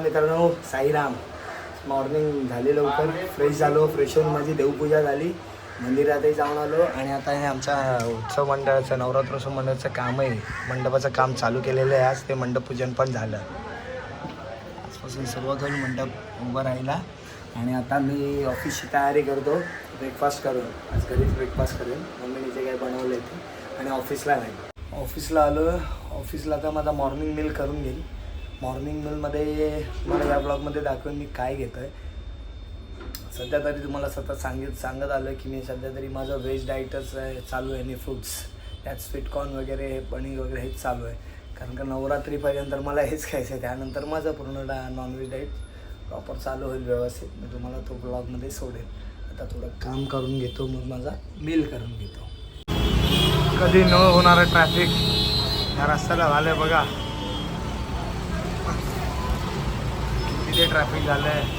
मित्रांनो साईराम. मॉर्निंग झाली लवकर, फ्रेश झालो. फ्रेश होऊन माझी देवपूजा झाली, मंदिरातही जाऊन आलो. आणि आता हे आमच्या उत्सव मंडळाचं नवरात्रोत्सव मंडळाचं काम आहे, मंडपाचं काम चालू केलेलं आहे. आज ते मंडप पूजन पण झालं. आजपासून सुरुवात होईल मंडप उभं राहिला. आणि आता मी ऑफिसची तयारी करतो, ब्रेकफास्ट करून. आज घरीच ब्रेकफास्ट करेन, मम्मीने जे काही बनवलं आहे ते. आणि ऑफिसला नाही, ऑफिसला आलो. ऑफिसला आता माझा मॉर्निंग मील करून घेईल. मॉर्निंग मीलमध्ये मला या ब्लॉगमध्ये दाखवेन मी काय घेतो आहे. सध्या तरी तुम्हाला सतत सांगत आलं की मी सध्या तरी माझं व्हेज डाईटच चालू आहे आणि फ्रूट्स, त्यात स्वीटकॉर्न वगैरे, पनीर वगैरे हेच चालू आहे. कारण का नवरात्रीपर्यंत मला हेच खायचं आहे. त्यानंतर माझं पूर्ण नॉनव्हेज डाईट प्रॉपर चालू होईल व्यवस्थित. मी तुम्हाला तो ब्लॉगमध्ये सोडेल. आता थोडं काम करून घेतो, मग माझा मील करून घेतो. कधी न होणारं ट्रॅफिक या रस्त्याला झालं आहे बघा. किती ट्रॅफिक झालं आहे.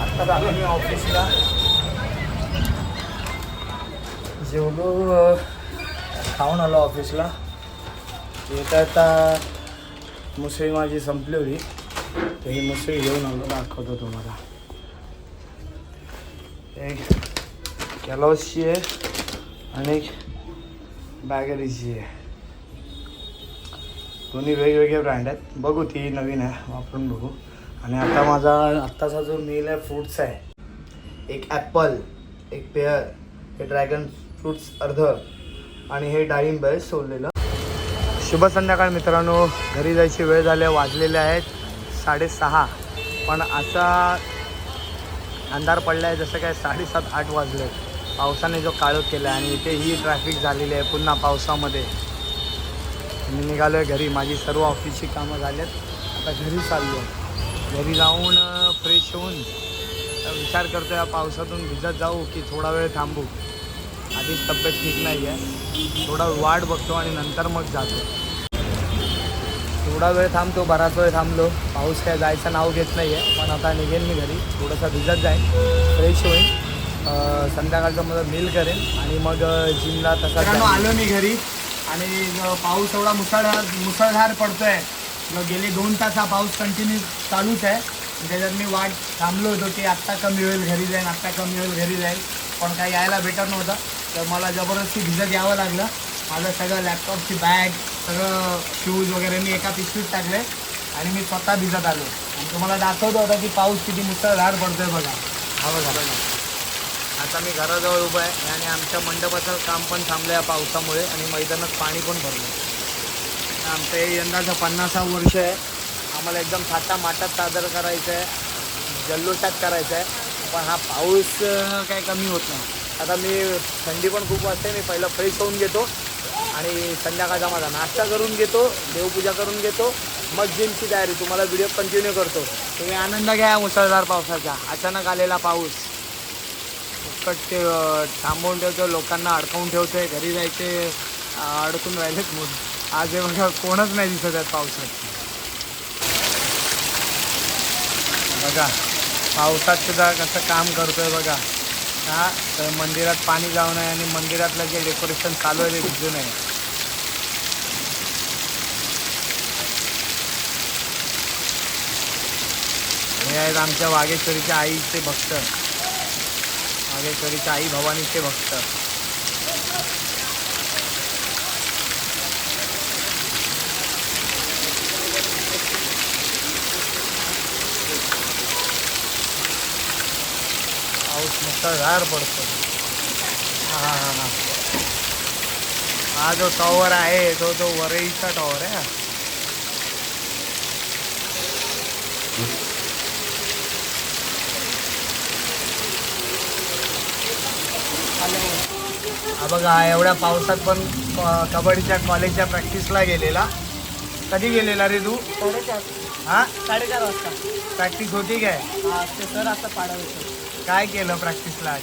आत्ता झालो मी ऑफिसला, जेवलो, खाऊन आलो ऑफिसला. येता येता मुसळी माझी संपली होती, तर ही मुसळी घेऊन आलो, दाखवतो तुम्हाला. एक कॅलॉसची आहे आणि एक बॅगरीची आहे. दोन्ही वेगवेगळे ब्रँड आहेत. बघू, ती नवीन आहे, वापरून बघू. आणि आता माझा आत्ताचा जो मील आहे फ्रूट्स आहे. एक ॲपल, एक पेअर, हे ड्रॅगन फ्रूट्स अर्ध, आणि हे डाळिंब आहे सोललेलं. शुभ संध्याकाळ मित्रांनो. घरी जायची वेळ झाली, वाजलेले आहेत 6:30. पण असा अंधार पडला आहे जसं काय 7:30-8 वाजले. पावसाने जो काळोख केला आहे आणि इथे ही ट्रॅफिक झालेली आहे पुन्हा पावसामध्ये. मी निघालो आहे घरी. माझी सर्व ऑफिसची कामं झाली आहेत. आता घरी चाललो आहे. घरी जाऊन फ्रेश होऊन विचार करतो या पावसातून भिजत जाऊ की थोडा वेळ थांबू. आधीच तब्येत ठीक नाही आहे, थोडा वाट बघतो आणि नंतर मग जातो. थोडा वेळ थांबतो, बराच वेळ थांबलो. पाऊस काय जायचं नाव घेत नाही आहे. पण आता निघेन मी घरी, थोडंसं भिजत जाईन, फ्रेश होईन, संध्याकाळचं माझं मील करेन आणि मग जिमला तसा आलो मी घरी. आणि पाऊस एवढा मुसळधार पडतो आहे. मग गेले 2 तास हा पाऊस कंटिन्यू चालूच आहे. त्याच्यात मी वाट थांबलो होतो की आत्ता कमी होईल घरी जाईन, आत्ता कमी होईल घरी जाईल. पण काही यायला भेटत नव्हतं, तर मला जबरदस्ती भिजत यावं लागलं. माझं सगळं लॅपटॉपची बॅग, सगळं शूज वगैरे मी एका पिशवीत टाकले आणि मी स्वतः भिजत आलो. आणि तुम्हाला दाखवतो होता की पाऊस किती मुसळधार पडतोय बघा. हा बघा. आता मी घराजवळ उभं आहे आणि आमच्या मंडपाचं काम पण थांबलं या पावसामुळे आणि मैदानात पाणी पण भरलं. आमचं हे यंदाचं 50वं वर्ष आहे. आम्हाला एकदम थाटामाटात सादर करायचं आहे, जल्लोषात करायचं आहे. पण हा पाऊस काय कमी होत नाही. आता मी थंडी पण खूप वाजते. मी पहिलं फ्रेश होऊन घेतो आणि संध्याकाळचा माझा नाश्ता करून घेतो, देवपूजा करून घेतो, मग जिमची तयारी. तुम्हाला व्हिडिओ कंटिन्यू करतो. तुम्ही आनंद घ्या मुसळधार पावसाचा. अचानक आलेला पाऊस ते थांबवून ठेवतो, लोकांना अडकवून ठेवतो आहे. घरी जायचे अडकून राहिलेच म्हणून. आज हे बघा कोणच नाही दिसत आहेत पावसात. बघा पावसात सुद्धा कसं काम करतोय बघा. हा, तर मंदिरात पाणी जाऊ नये आणि मंदिरातलं जे डेकोरेशन चालू आहे ते भिजू नये. हे आहेत आमच्या वाघेश्वरीच्या आईचे भक्त, वाघेश्वरीच्या आई भवानीचे भक्त. पाऊस मुसळधार पडतो. हा जो टॉवर आहे तो वरईचा टॉवर आहे. हा बघा, एवढ्या पावसात पण कबड्डीच्या कॉलेजच्या प्रॅक्टिसला गेलेला. कधी गेलेला रे तू? 4:30. हां, 4:30 वाजता प्रॅक्टिस होती काय? ते सर आता पाडायचं. काय केलं प्रॅक्टिसला आज?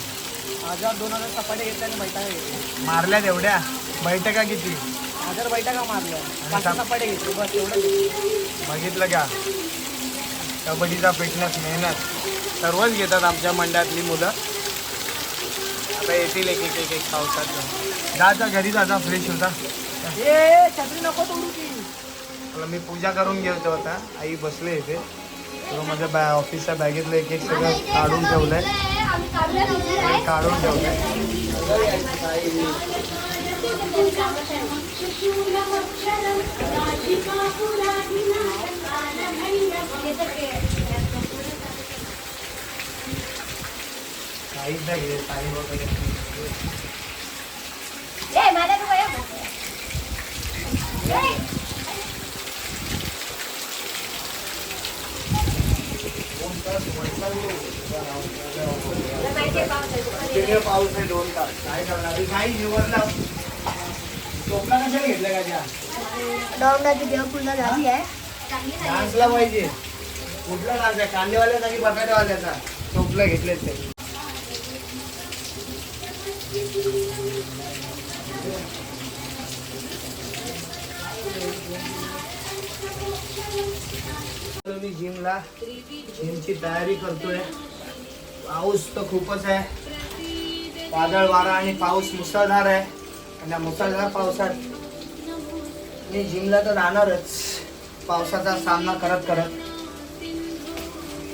हजार 2000 सपाटे घेतले आणि बैठका घेतली. मारल्यात एवढ्या? बैठका किती? 1000 बैठका मारल्या, 5 सपाटे घेतले, बस एवढं. बघितलं का? कबड्डीचा फिटनेस, मेहनत सर्वच घेतात आमच्या मंडळातली मुलं. आता येतील एक पावसात. जा घरी जा, फ्रेश होता. ए छत्री नको तोडू की. मला मी पूजा करून घेतो आता. आई बसले इथे. तर माझ्या ऑफिसच्या बॅगेतलं एक एक सगळं काढून ठेवलंय. काढून ठेवलंय. काहीच नाही घे, काही वगैरे. पाऊस आहे 2 तास. काय करणार काही निवडला. टोपला कशाला घेतलं का त्या डोंगराची देवपूजा झाली आहे. डान्सला पाहिजे. कुठला डान्स आहे? कांदेवाल्याचा की बटाटेवाल्याचा? टोपला घेतले ते. मी जिमची तयारी करतोय. पाऊस तर खूपच आहे. वादळ वारा आणि पाऊस मुसळधार आहे. आणि त्या मुसळधार पावसात मी जिमला तर जाणारच. पावसाचा सामना करत करत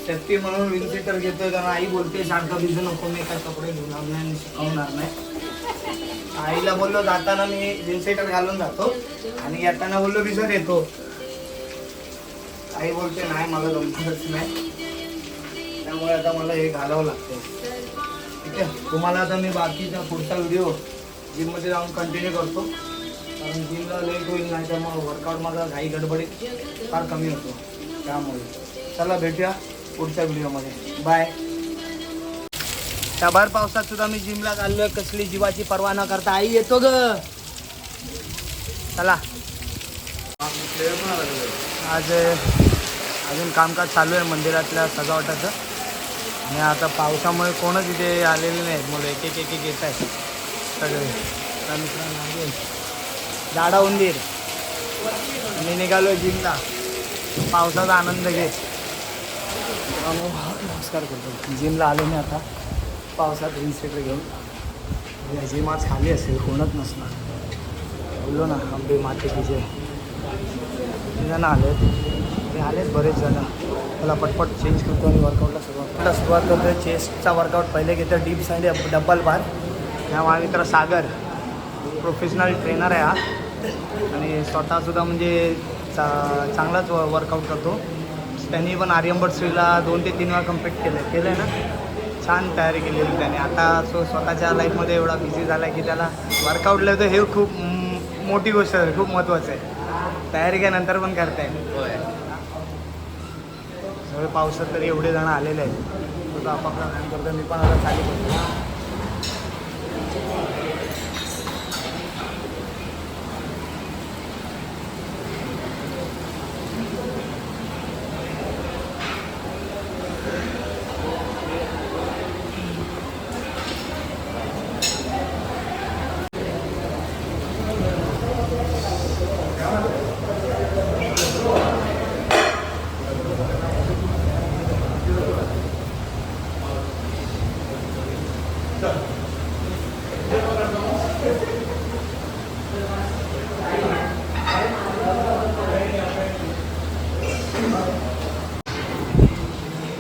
सेफ्टी म्हणून विंडशीटर घेतोय. कारण आई बोलते सारखं भिजू नको. मी काय कपडे धुणार नाही आणि सुकवणार नाही. आईला बोललो जाताना मी विंडशीटर घालून जातो आणि येताना बोललो भिजत येतो. आई बोलते नाही मला जमणारच नाही. त्यामुळे आता मला हे घालावं लागतं. ठीक आहे. तुम्हाला आता मी बाकीचा पुढचा व्हिडिओ जिममध्ये जाऊन कंटिन्यू करतो. कारण जिमला लेट होईल नाही तर मग वर्कआउट माझा घाई गडबडीत फार कमी होतो. त्यामुळे चला भेटूया पुढच्या व्हिडिओमध्ये. बाय. त्या भर पावसात सुद्धा मी जिमला चाललोय. कसली जीवाची पर्वा न करता. आई येतो ग. चला. आज अजून कामकाज चालू आहे मंदिरातल्या सजावटाचं. आणि आता पावसामुळे कोणच इथे आलेले नाहीत. मुलं एक एक येत आहेत सगळे. मित्रांनो झाडा उंदीर. मी निघालो जिमला. पावसाचा आनंद घेत नमस्कार करतो. जिमला आलो मी आता पावसात विंडशीटर घेऊन. जिम आज खाली असेल, कोणच नसणार. बोललो ना आंबे माते की जे जण आलेत बरेच जण. त्याला पटपट चेंज करतो आणि वर्कआउटला सुरुवात करतो. चेस्टचा वर्कआउट पहिले घेतो डिप्स आणि डबल बार. ह्या माझा मित्र सागर प्रोफेशनल ट्रेनर आहे हा. आणि स्वतःसुद्धा म्हणजे चांगलाच वर्कआउट करतो. त्यांनी पण आर्यभट्ट श्रीला 2 ते 3 वेळा कम्प्लीट केलं आहे ना. छान तयारी केलेली त्याने. आता स्वतःच्या लाईफमध्ये एवढा बिझी झाला आहे की त्याला वर्कआउटला तर हे खूप मोठी गोष्ट आहे. खूप महत्त्वाचं आहे. तयारी काय नंतर पण करता येईल. सगळे पावसात तरी एवढे जण आलेले आहेत. तो आपापला व्यायाम करतो. मी पण आता चालू करतो.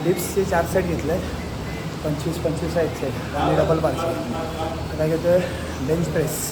डिप्सचे 4 सेट घेतले. 25-25 आहेत सेट आणि डबल बारचे. आता घेतो बेंच प्रेस.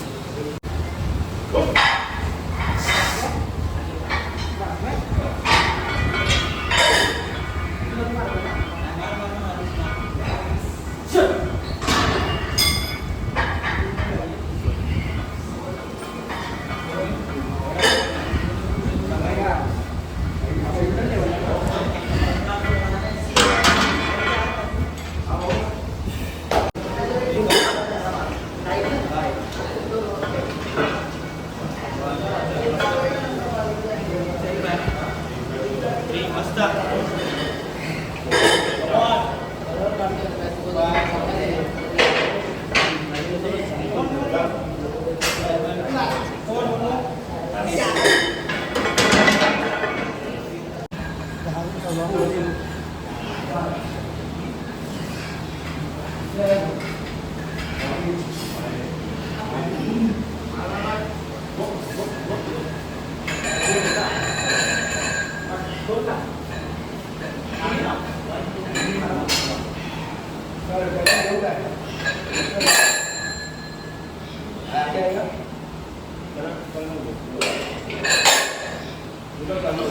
मित्रांनो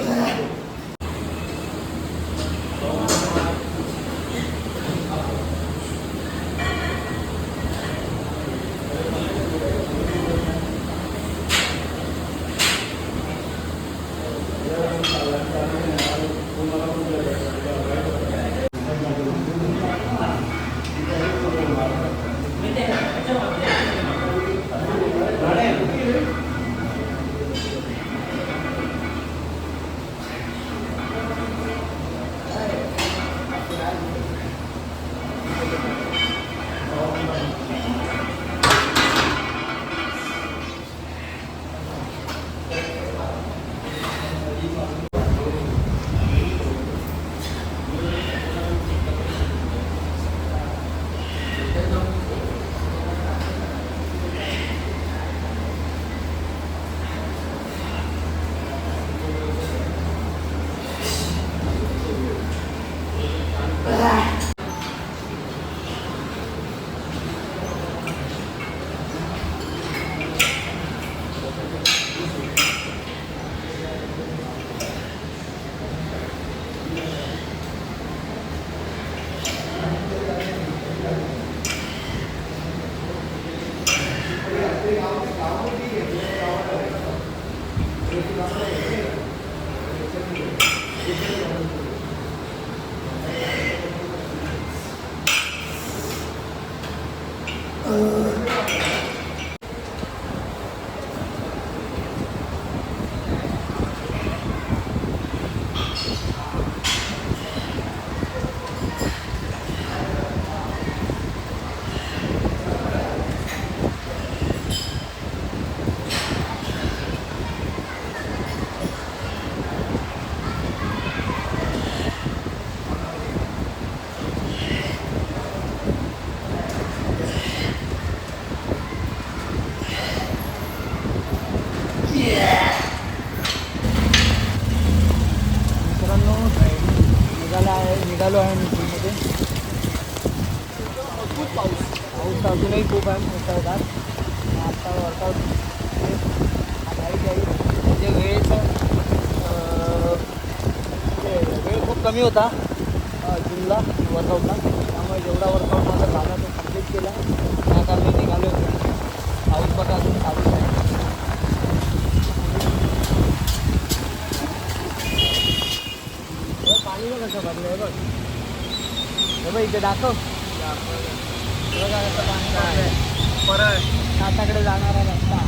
निघालो आहे मी जिममध्ये. खूप पाऊस अजूनही खूप आहे मुसळधार. आता वर्कआउट म्हणजे वेळ खूप कमी होता जिमला वर्कआउटला, त्यामुळे जेवढा वर्कआउट माझा झाला तो कम्प्लीट केला. आता मी निघालो होतो. पाऊस बघा अजून चालू आहे. पाणी बघ कसं भरलं आहे बघ. हे बघ इथे दाखव. बघा कसं पाणी आहे. परत काठाकडे जाणारा रस्ता.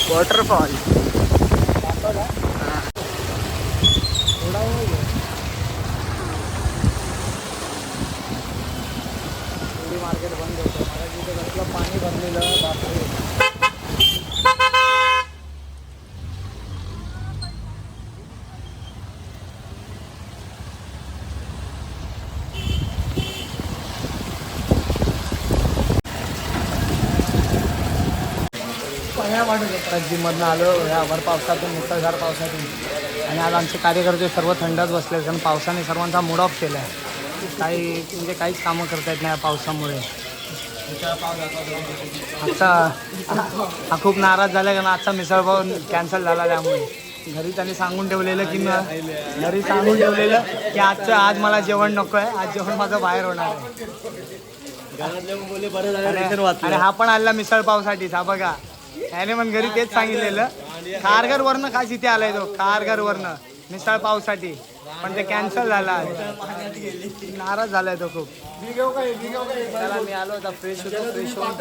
वॉटरफॉल दाखवला. थोडा वेळ मार्केट बंद होतं. मला तिथे कसलं पाणी भरलेलं बापरे. जिममधनं आलो ह्या भर पावसातून, मुसळधार पावसातून. आणि आज आमचे कार्यकर्ते सर्व थंडच बसले, कारण पावसाने सर्वांचा मूड ऑफ केला आहे. म्हणजे काहीच कामं करता येत नाही पावसामुळे. आजचा हा खूप नाराज झाला, कारण आजचा मिसळपाव कॅन्सल झाला. त्यामुळे घरी त्यांनी सांगून ठेवलेलं की आज मला जेवण नको आहे, आज जेवण माझं बाहेर होणार आहे. आणि हा पण आला मिसळपावसाठीच. हा बघा, त्याने पण घरी तेच सांगितलेलं. कारगरवरनं खास इथे आलाय तो, कारगरवरनं मिसळ पावसाठी, पण ते कॅन्सल झाला. नाराज झालाय तो खूप. त्याला मी आलो होता फ्रेश होतो, फ्रेश होऊन